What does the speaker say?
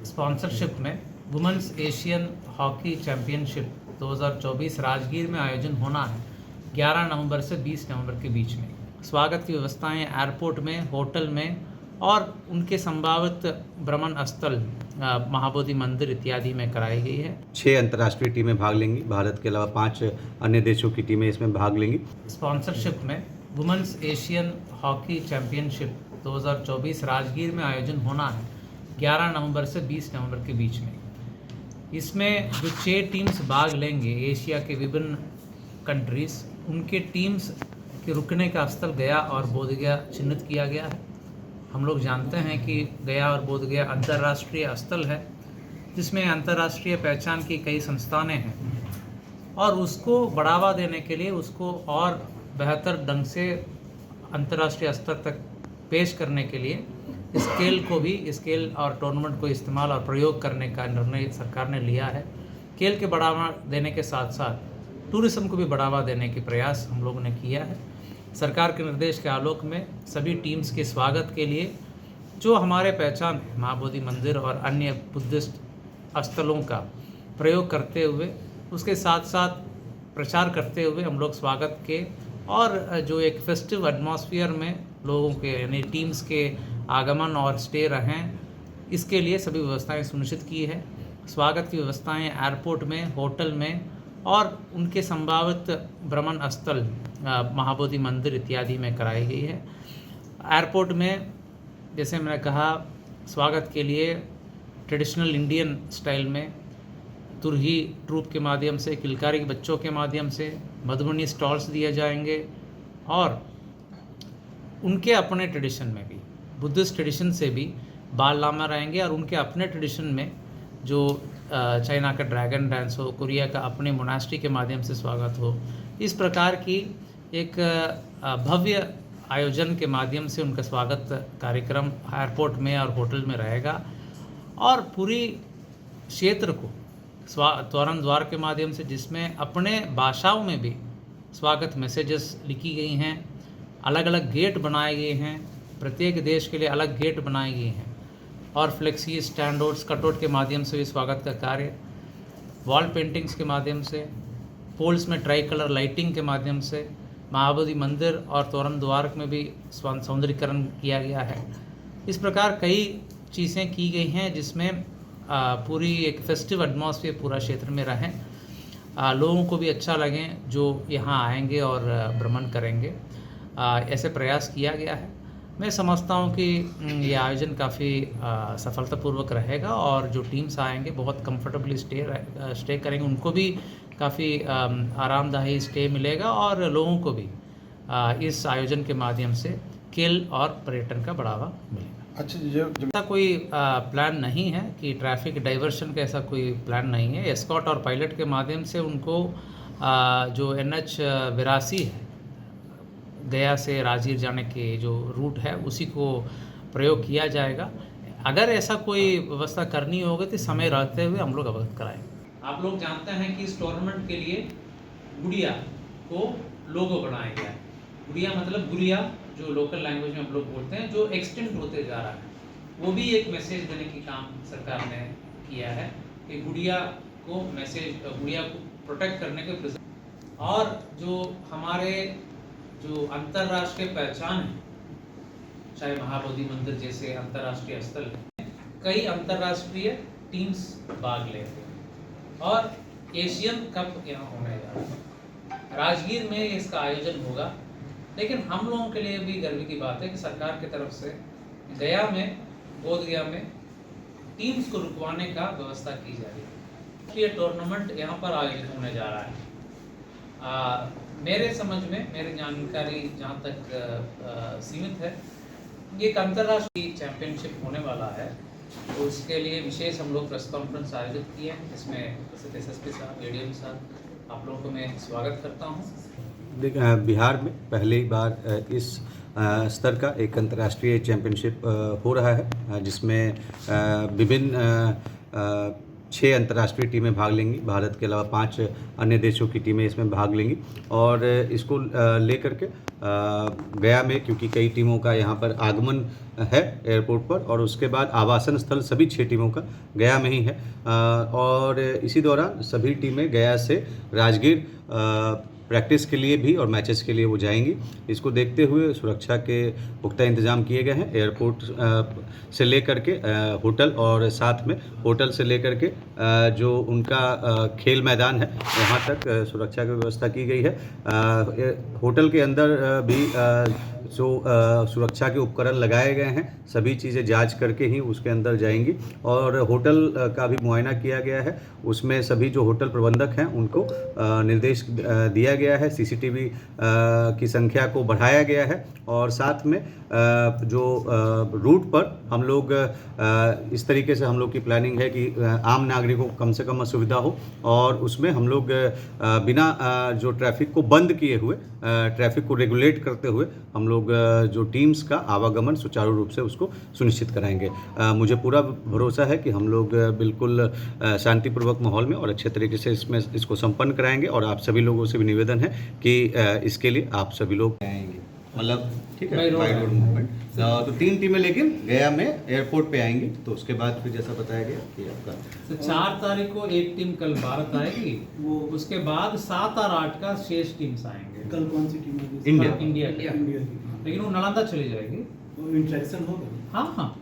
Sponsorship में women's Asian hockey championship 2024 Rajgir में आयोजन होना है 11 नवंबर से 20 नवंबर के बीच में। स्वागत की व्यवस्थाएं एयरपोर्ट में, होटल में और उनके संभावित भ्रमण स्थल महाबोधि मंदिर इत्यादि में कराई गई है। 6 अंतर्राष्ट्रीय टीमें भाग लेंगी। भारत के अलावा 5 अन्य देशों की टीमें इसमें भाग लेंगी। स्पॉन्सरशिप में women's Asian hockey championship 2024 Rajgir में आयोजन होना है 11 नवंबर से 20 नवंबर के बीच में। इसमें जो 6 टीम्स भाग लेंगे एशिया के विभिन्न कंट्रीज़, उनके टीम्स के रुकने का स्थल गया और बोधगया चिन्हित किया गया है। हम लोग जानते हैं कि गया और बोधगया अंतर्राष्ट्रीय स्थल है जिसमें अंतर्राष्ट्रीय पहचान की कई संस्थानें हैं और उसको बढ़ावा देने के लिए उसको और बेहतर ढंग से अंतर्राष्ट्रीय स्तर तक पेश करने के लिए स्केल और टूर्नामेंट को इस्तेमाल और प्रयोग करने का निर्णय सरकार ने लिया है। खेल के बढ़ावा देने के साथ साथ टूरिज्म को भी बढ़ावा देने के प्रयास हम लोगों ने किया है। सरकार के निर्देश के आलोक में सभी टीम्स के स्वागत के लिए जो हमारे पहचान है महाबोधि मंदिर और अन्य बुद्धिस्ट स्थलों का प्रयोग करते हुए उसके साथ साथ प्रचार करते हुए हम लोग स्वागत के और जो एक फेस्टिव एटमॉस्फेयर में लोगों के यानी टीम्स के आगमन और स्टे रहें, इसके लिए सभी व्यवस्थाएं सुनिश्चित की है। स्वागत की व्यवस्थाएं एयरपोर्ट में, होटल में और उनके संभावित भ्रमण स्थल महाबोधि मंदिर इत्यादि में कराई गई है। एयरपोर्ट में जैसे मैंने कहा स्वागत के लिए ट्रेडिशनल इंडियन स्टाइल में तुरही ट्रूप के माध्यम से, किलकारी के बच्चों के माध्यम से मधुबनी स्टॉल्स दिए जाएंगे और उनके अपने ट्रेडिशन में भी बुद्धिस्ट ट्रेडिशन से भी बाल लामा रहेंगे और उनके अपने ट्रेडिशन में जो चाइना का ड्रैगन डांस हो, कोरिया का अपने मोनास्ट्री के माध्यम से स्वागत हो, इस प्रकार की एक भव्य आयोजन के माध्यम से उनका स्वागत कार्यक्रम एयरपोर्ट में और होटल में रहेगा और पूरी क्षेत्र को तोरण द्वार के माध्यम से जिसमें अपने भाषाओं में भी स्वागत मैसेजेस लिखी गई हैं, अलग अलग गेट बनाए गए हैं, प्रत्येक देश के लिए अलग गेट बनाए गए हैं और फ्लेक्सी स्टैंडर्ड्स कटआउट के माध्यम से भी स्वागत का कार्य, वॉल पेंटिंग्स के माध्यम से, पोल्स में ट्राई कलर लाइटिंग के माध्यम से महाबोधि मंदिर और तोरण द्वार में भी सौंदर्यीकरण किया गया है। इस प्रकार कई चीज़ें की गई हैं जिसमें पूरी एक फेस्टिव एटमॉस्फेयर पूरा क्षेत्र में रहें, लोगों को भी अच्छा लगे जो यहाँ आएंगे और भ्रमण करेंगे, ऐसे प्रयास किया गया है। मैं समझता हूँ कि ये आयोजन काफ़ी सफलतापूर्वक रहेगा और जो टीम्स आएंगे बहुत कंफर्टेबली स्टे करेंगे, उनको भी काफ़ी आरामदायी स्टे मिलेगा और लोगों को भी इस आयोजन के माध्यम से खेल और पर्यटन का बढ़ावा मिलेगा। अच्छा, जो ऐसा कोई प्लान नहीं है कि ट्रैफिक डाइवर्शन का ऐसा कोई प्लान नहीं है। एस्कॉर्ट और पायलट के माध्यम से उनको जो NH 82 है गया से राजगीर जाने के जो रूट है उसी को प्रयोग किया जाएगा। अगर ऐसा कोई व्यवस्था करनी होगी तो समय रहते हुए हम लोग अवगत कराएंगे। आप लोग जानते हैं कि इस टूर्नामेंट के लिए गुड़िया को लोगो बनाया गया है। गुड़िया मतलब गुड़िया जो लोकल लैंग्वेज में हम लोग बोलते हैं, जो एक्सटेंड होते जा रहा है, वो भी एक मैसेज देने की काम सरकार ने किया है कि गुड़िया को प्रोटेक्ट करने के और जो हमारे जो अंतर्राष्ट्रीय पहचान है, चाहे महाबोधि मंदिर जैसे अंतर्राष्ट्रीय स्थल है, कई अंतर्राष्ट्रीय टीम्स भाग लेंगे और एशियन कप यहाँ होने जा रहा है। राजगीर में इसका आयोजन होगा, लेकिन हम लोगों के लिए भी गर्व की बात है कि सरकार की तरफ से गया में, बोधगया में टीम्स को रुकवाने का व्यवस्था की जा रही है। ये टूर्नामेंट यहाँ पर आयोजित होने जा रहा है। मेरे समझ में, मेरी जानकारी जहाँ तक सीमित है, ये एक अंतर्राष्ट्रीय चैंपियनशिप होने वाला है, तो उसके लिए विशेष हम लोग प्रेस कॉन्फ्रेंस आयोजित किए हैं। इसमें SSP साहब, ADM साहब, आप लोगों को मैं स्वागत करता हूँ। बिहार में पहली बार इस स्तर का एक अंतर्राष्ट्रीय चैंपियनशिप हो रहा है जिसमें विभिन्न 6 अंतर्राष्ट्रीय टीमें भाग लेंगी। भारत के अलावा 5 अन्य देशों की टीमें इसमें भाग लेंगी और इसको लेकर के गया में, क्योंकि कई टीमों का यहाँ पर आगमन है एयरपोर्ट पर, और उसके बाद आवासन स्थल सभी 6 टीमों का गया में ही है। और इसी दौरान सभी टीमें गया से राजगीर प्रैक्टिस के लिए भी और मैचेस के लिए वो जाएंगी। इसको देखते हुए सुरक्षा के पुख्ता इंतजाम किए गए हैं। एयरपोर्ट से लेकर के होटल, और साथ में होटल से लेकर के जो उनका खेल मैदान है वहाँ तक सुरक्षा की व्यवस्था की गई है। होटल के अंदर भी जो सुरक्षा के उपकरण लगाए गए हैं, सभी चीज़ें जांच करके ही उसके अंदर जाएंगी। और होटल का भी मुआयना किया गया है, उसमें सभी जो होटल प्रबंधक हैं उनको निर्देश दिया गया है। सीसीटीवी की संख्या को बढ़ाया गया है, और साथ में जो रूट पर हम लोग इस तरीके से हम लोग की प्लानिंग है कि आम नागरिकों को कम से कम असुविधा हो, और उसमें हम लोग बिना जो ट्रैफिक को बंद किए हुए, ट्रैफिक को रेगुलेट करते हुए हम लोग जो टीम्स का आवागमन सुचारू रूप से उसको सुनिश्चित कराएंगे। मुझे पूरा भरोसा है कि हम लोग बिल्कुल शांतिपूर्वक माहौल में और अच्छे तरीके से इसको संपन्न कराएंगे, और आप सभी लोगों से भी निवेदन है कि इसके लिए आप सभी लोग आएंगे, मतलब ठीक है, बाय रोड मूवमेंट। तो 3 टीमें लेकिन गया में एयरपोर्ट पे आएंगी। तो उसके बाद फिर जैसा बताया गया कि आपका तो 4 तारीख को एक टीम कल भारत आएगी, वो उसके बाद 7 और 8 का शेष टीम्स आएंगे। कल कौन सी टीम है? इंडिया की, इंडिया की। लेकिन वो नालंदा चली जाएगी। इंटरेक्शन होगा। हाँ हाँ,